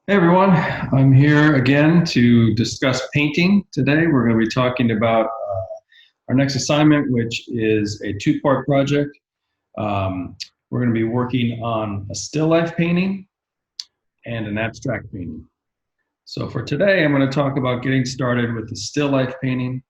Hey everyone, I'm here again to discuss painting. Today we're going to be talking about our next assignment, which is a two-part project. We're going to be working on a still life painting and an abstract painting. So for today, I'm going to talk about getting started with the still life painting,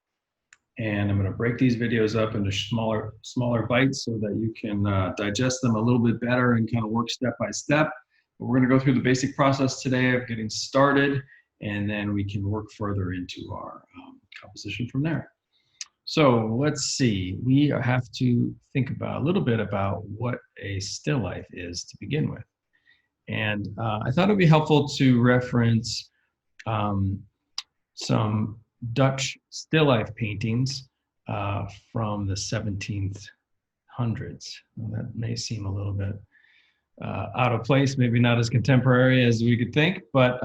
and I'm going to break these videos up into smaller bites so that you can digest them a little bit better and kind of work step by step. But we're going to go through the basic process today of getting started, and then we can work further into our composition from there. So let's see, we have to think about a little bit about what a still life is to begin with. And I thought it would be helpful to reference um, some Dutch still life paintings from the 1700s. Well, that may seem a little bit out of place, maybe not as contemporary as we could think, but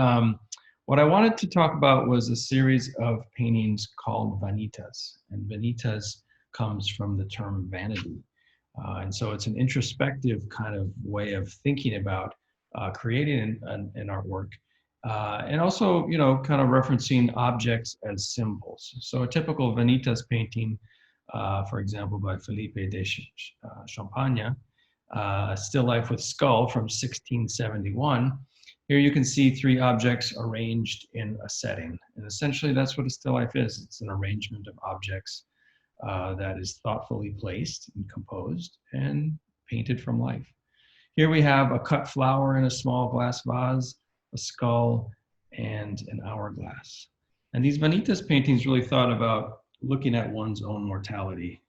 what I wanted to talk about was a series of paintings called vanitas. And vanitas comes from the term vanity. And so it's an introspective kind of way of thinking about creating an artwork. And also, you know, kind of referencing objects as symbols. So a typical vanitas painting, for example, by Felipe de Champagne, Still Life with Skull from 1671. Here you can see three objects arranged in a setting. And essentially that's what a still life is. It's an arrangement of objects that is thoughtfully placed and composed and painted from life. Here we have a cut flower in a small glass vase, a skull, and an hourglass. And these vanitas paintings really thought about looking at one's own mortality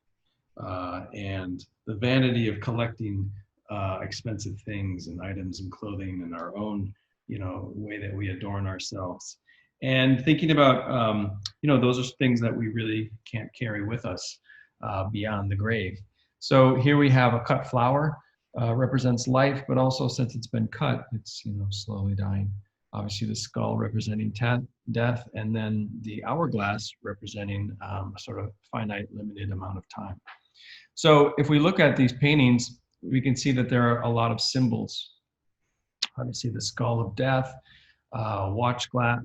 and the vanity of collecting expensive things and items and clothing and our own, you know, way that we adorn ourselves. And thinking about, you know, those are things that we really can't carry with us beyond the grave. So here we have a cut flower, represents life, but also since it's been cut, it's, you know, slowly dying. Obviously the skull representing death, and then the hourglass representing a sort of finite, limited amount of time. So if we look at these paintings, we can see that there are a lot of symbols. Obviously the skull of death, watch or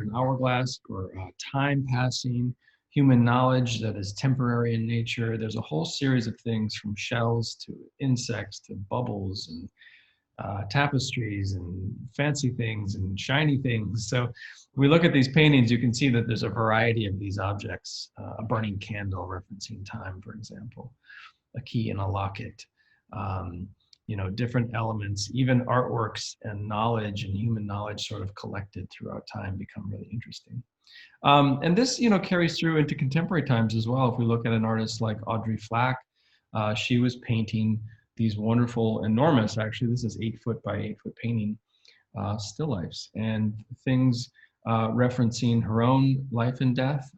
an hourglass, or time passing, human knowledge that is temporary in nature. There's a whole series of things from shells to insects to bubbles and tapestries and fancy things and shiny things. So we look at these paintings, you can see that there's a variety of these objects, a burning candle referencing time, for example, a key in a locket, you know, different elements, even artworks and knowledge and human knowledge sort of collected throughout time become really interesting. And this, you know, carries through into contemporary times as well. If we look at an artist like Audrey Flack, she was painting these wonderful, enormous, actually, this is 8 foot by 8 foot painting, still lifes and things referencing her own life and death.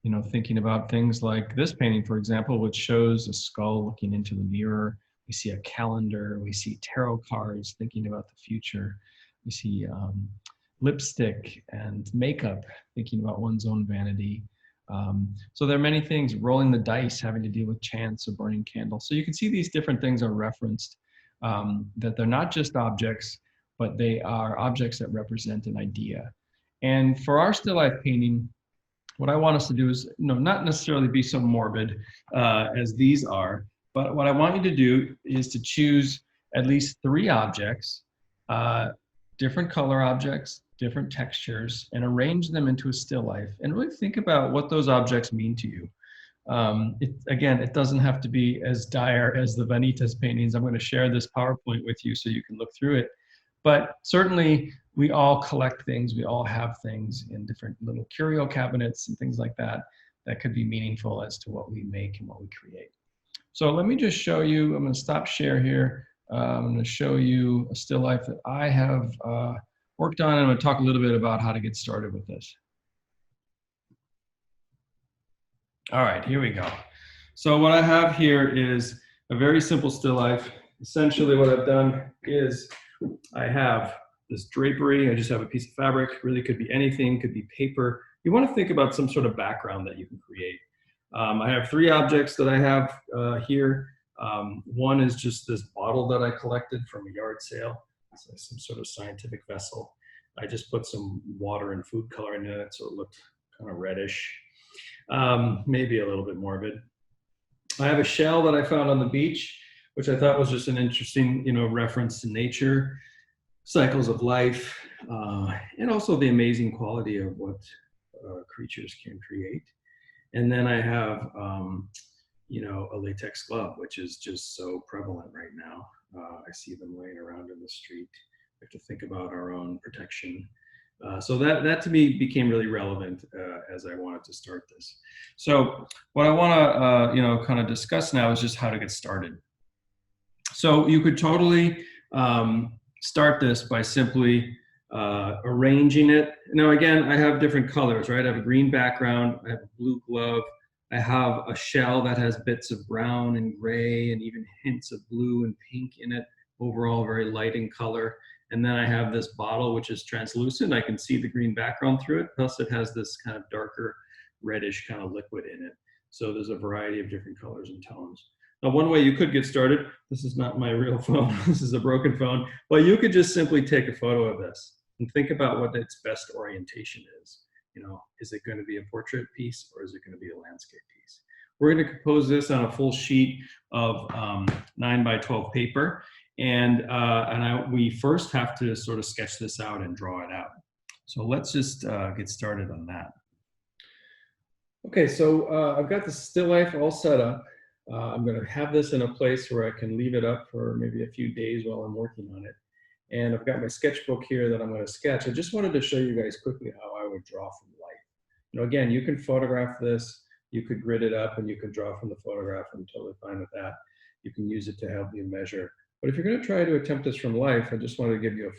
You know, thinking about things like this painting, for example, which shows a skull looking into the mirror. We see a calendar, we see tarot cards thinking about the future. We see lipstick and makeup, thinking about one's own vanity. So there are many things, rolling the dice, having to deal with chance, or burning candles. So you can see these different things are referenced, that they're not just objects, but they are objects that represent an idea. And for our still life painting, what I want us to do is, you know, not necessarily be so morbid as these are, but what I want you to do is to choose at least 3 objects, different color objects, different textures, and arrange them into a still life, and really think about what those objects mean to you. Again, it doesn't have to be as dire as the Vanitas paintings. I'm going to share this PowerPoint with you so you can look through it. But certainly we all collect things, we all have things in different little curio cabinets and things like that that could be meaningful as to what we make and what we create. So let me just show you, I'm going to stop share here. I'm going to show you a still life that I have worked on, and I'm going to talk a little bit about how to get started with this. All right, here we go. So what I have here is a very simple still life. Essentially what I've done is I have this drapery. I just have a piece of fabric, really could be anything, could be paper. You want to think about some sort of background that you can create. I have 3 objects that I have here. One is just this bottle that I collected from a yard sale. It's like some sort of scientific vessel. I just put some water and food coloring in it, so it looked kind of reddish, maybe a little bit morbid. I have a shell that I found on the beach, which I thought was just an interesting, reference to nature, cycles of life, and also the amazing quality of what creatures can create. And then I have, a latex glove, which is just so prevalent right now. I see them laying around in the street. We have to think about our own protection. So that to me became really relevant as I wanted to start this. So what I want to kind of discuss now is just how to get started. So you could totally start this by simply arranging it. Now again, I have different colors, right? I have a green background, I have a blue glove, I have a shell that has bits of brown and gray and even hints of blue and pink in it, overall very light in color. And then I have this bottle, which is translucent. I can see the green background through it. Plus it has this kind of darker reddish kind of liquid in it. So there's a variety of different colors and tones. Now, one way you could get started, this is not my real phone, this is a broken phone, but you could just simply take a photo of this and think about what its best orientation is. Is it going to be a portrait piece or is it going to be a landscape piece? We're going to compose this on a full sheet of 9 by 12 paper. And we first have to sort of sketch this out and draw it out. So let's just get started on that. Okay, so I've got the still life all set up. I'm going to have this in a place where I can leave it up for maybe a few days while I'm working on it. And I've got my sketchbook here that I'm going to sketch. I just wanted to show you guys quickly how I would draw from life. Again, you can photograph this, you could grid it up, and you can draw from the photograph. I'm totally fine with that. You can use it to help you measure. But if you're going to try to attempt this from life, I just wanted to give you a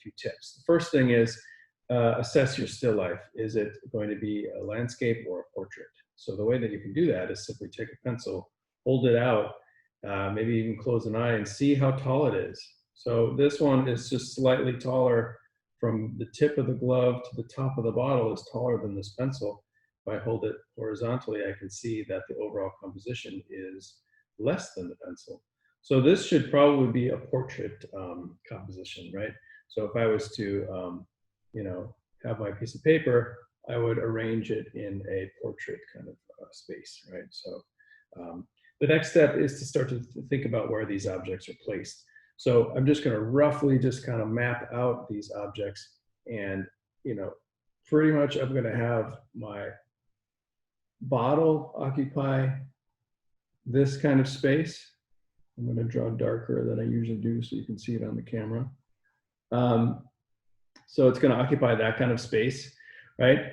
few tips. The first thing is assess your still life. Is it going to be a landscape or a portrait? So the way that you can do that is simply take a pencil, hold it out, maybe even close an eye and see how tall it is. So this one is just slightly taller from the tip of the glove to the top of the bottle is taller than this pencil. If I hold it horizontally, I can see that the overall composition is less than the pencil. So this should probably be a portrait composition, right? So if I was to, have my piece of paper, I would arrange it in a portrait kind of space, right? So the next step is to start to think about where these objects are placed. So I'm just going to roughly just kind of map out these objects, and pretty much I'm going to have my bottle occupy this kind of space. I'm going to draw darker than I usually do so you can see it on the camera. So it's going to occupy that kind of space, right?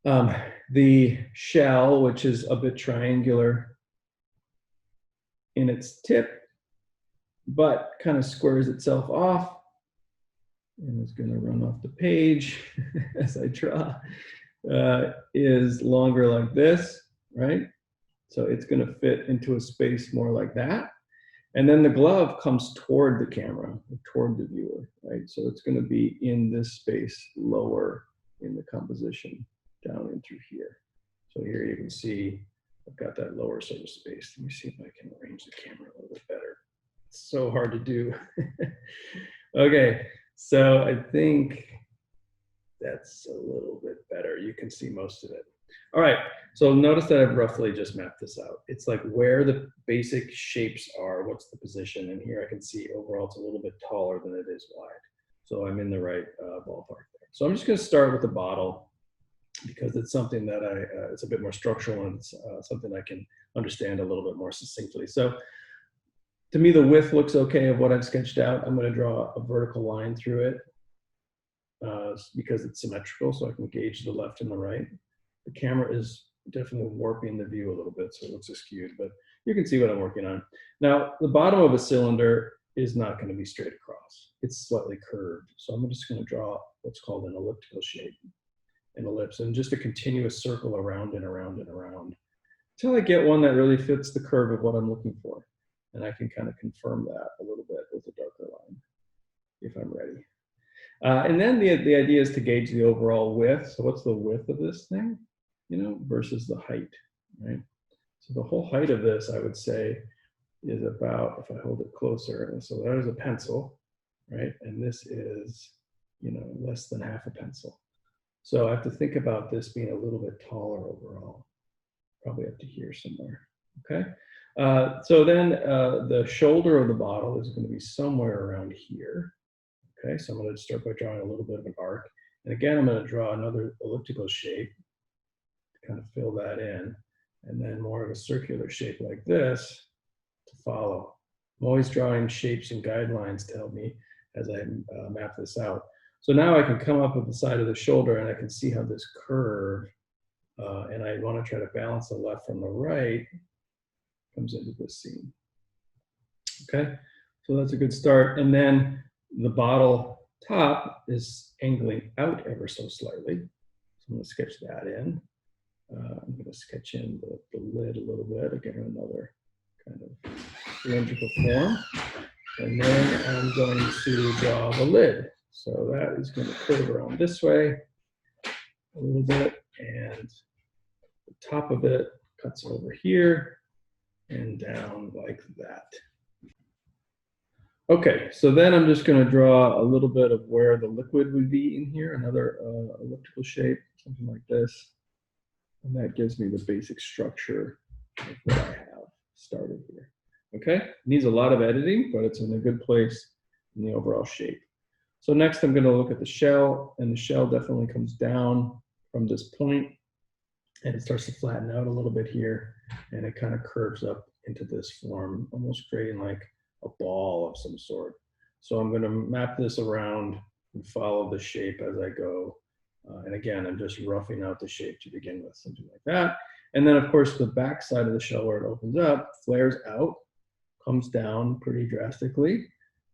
The shell, which is a bit triangular in its tip, but kind of squares itself off and is going to run off the page as I draw, is longer like this, right? So it's going to fit into a space more like that. And then the glove comes toward the camera, toward the viewer, right? So it's going to be in this space lower in the composition down in through here. So here you can see I've got that lower sort of space. Let me see if I can arrange the camera a little bit better. It's so hard to do. Okay, so I think that's a little bit better. You can see most of it. All right, so notice that I've roughly just mapped this out. It's like where the basic shapes are, what's the position, and here I can see overall it's a little bit taller than it is wide. So I'm in the right ballpark there. So I'm just gonna start with the bottle because it's something that it's a bit more structural and it's something I can understand a little bit more succinctly. So to me, the width looks okay of what I've sketched out. I'm gonna draw a vertical line through it because it's symmetrical, so I can gauge the left and the right. The camera is definitely warping the view a little bit, so it looks skewed, but you can see what I'm working on. Now, the bottom of a cylinder is not going to be straight across. It's slightly curved. So I'm just going to draw what's called an elliptical shape, an ellipse, and just a continuous circle around and around and around until I get one that really fits the curve of what I'm looking for. And I can kind of confirm that a little bit with a darker line if I'm ready. And then the idea is to gauge the overall width. So what's the width of this thing, versus the height, right? So the whole height of this, I would say, is about, if I hold it closer, and so there's a pencil, right? And this is, less than half a pencil. So I have to think about this being a little bit taller overall, probably up to here somewhere, okay? So then the shoulder of the bottle is going to be somewhere around here, okay? So I'm going to start by drawing a little bit of an arc. And again, I'm going to draw another elliptical shape to kind of fill that in, and then more of a circular shape like this to follow. I'm always drawing shapes and guidelines to help me as I map this out. So now I can come up with the side of the shoulder and I can see how this curve, and I want to try to balance the left from the right, comes into this scene. Okay, so that's a good start. And then the bottle top is angling out ever so slightly. So I'm going to sketch that in. I'm going to sketch in the lid a little bit, again, another kind of cylindrical form. And then I'm going to draw the lid. So that is going to curve around this way a little bit, and the top of it cuts over here and down like that. Okay, so then I'm just going to draw a little bit of where the liquid would be in here, another elliptical shape, something like this. And that gives me the basic structure of what I have started here. Okay, it needs a lot of editing, but it's in a good place in the overall shape. So next I'm going to look at the shell, and the shell definitely comes down from this point, and it starts to flatten out a little bit here, and it kind of curves up into this form, almost creating like a ball of some sort. So I'm going to map this around and follow the shape as I go. And again, I'm just roughing out the shape to begin with, something like that. And then of course the back side of the shell where it opens up, flares out, comes down pretty drastically,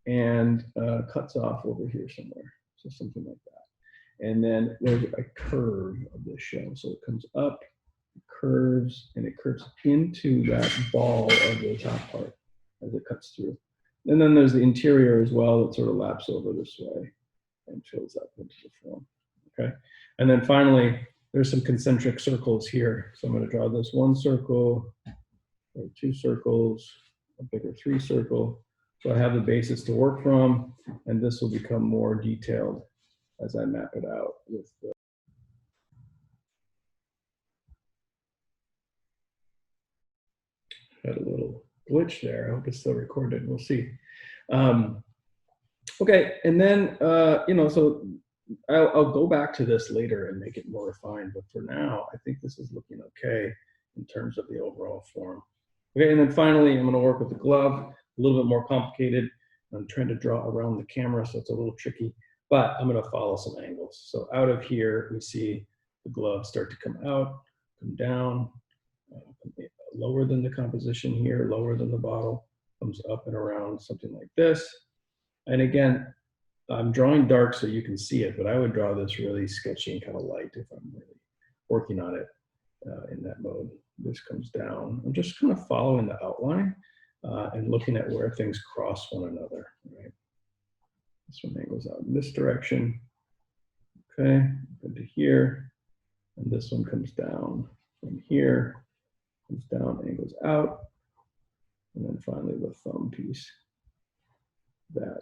and cuts off over here somewhere. So something like that. And then there's a curve of the shell. So it comes up, curves, and it curves into that ball of the top part as it cuts through. And then there's the interior as well that sort of laps over this way and fills up into the form. Okay. And then finally, there's some concentric circles here. So I'm going to draw this one circle, or two circles, a bigger three circle. So I have the basis to work from, and this will become more detailed as I map it out with the had a little glitch there. I hope it's still recorded. We'll see. Okay, and then, so I'll go back to this later and make it more refined, but for now, I think this is looking okay in terms of the overall form. Okay, and then finally, I'm gonna work with the glove, a little bit more complicated. I'm trying to draw around the camera, so it's a little tricky, but I'm gonna follow some angles. So out of here, we see the glove start to come out, come down, lower than the composition here, lower than the bottle, comes up and around, something like this. And again, I'm drawing dark so you can see it, but I would draw this really sketchy and kind of light if I'm really working on it in that mode. This comes down. I'm just kind of following the outline and looking at where things cross one another, right? This one angles out in this direction. Okay, into here. And this one comes down from here, comes down, angles out. And then finally the thumb piece that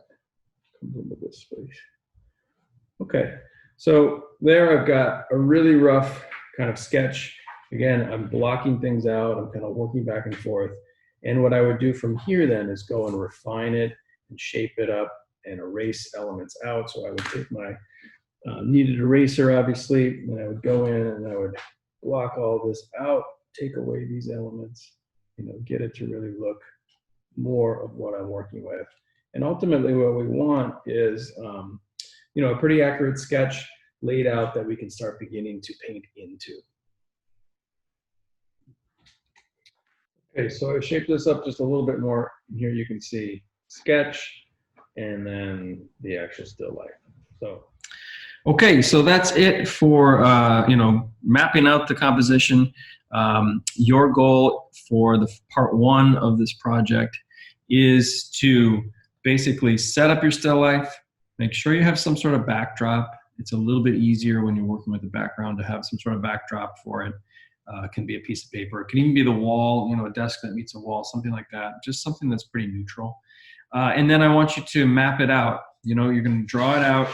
comes into this space. Okay, so there I've got a really rough kind of sketch. Again, I'm blocking things out. I'm kind of working back and forth. And what I would do from here then is go and refine it and shape it up and erase elements out. So I would take my kneaded eraser, obviously, and I would go in and I would block all this out, take away these elements, get it to really look more of what I'm working with. And ultimately what we want is, a pretty accurate sketch laid out that we can start beginning to paint into. Okay, so I shaped this up just a little bit more. Here you can see sketch and then the actual still life. So, okay, so that's it for, mapping out the composition. Your goal for the part one of this project is to basically set up your still life, make sure you have some sort of backdrop. It's a little bit easier when you're working with the background to have some sort of backdrop for it. It can be a piece of paper. It can even be the wall, a desk that meets a wall, something like that. Just something that's pretty neutral. And then I want you to map it out You know, you're going to draw it out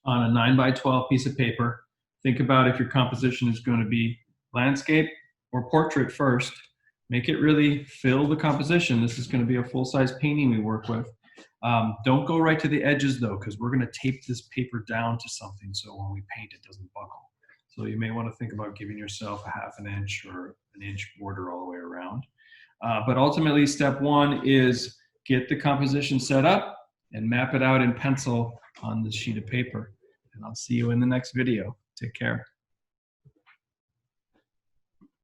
on a 9x12 piece of paper. Think about if your composition is going to be landscape or portrait first. Make it really fill the composition. This is going to be a full-size painting we work with. Don't go right to the edges though, because we're going to tape this paper down to something so when we paint it doesn't buckle. So you may want to think about giving yourself a 1/2 inch or an inch border all the way around. But ultimately, step one is get the composition set up and map it out in pencil on the sheet of paper. And I'll see you in the next video. Take care.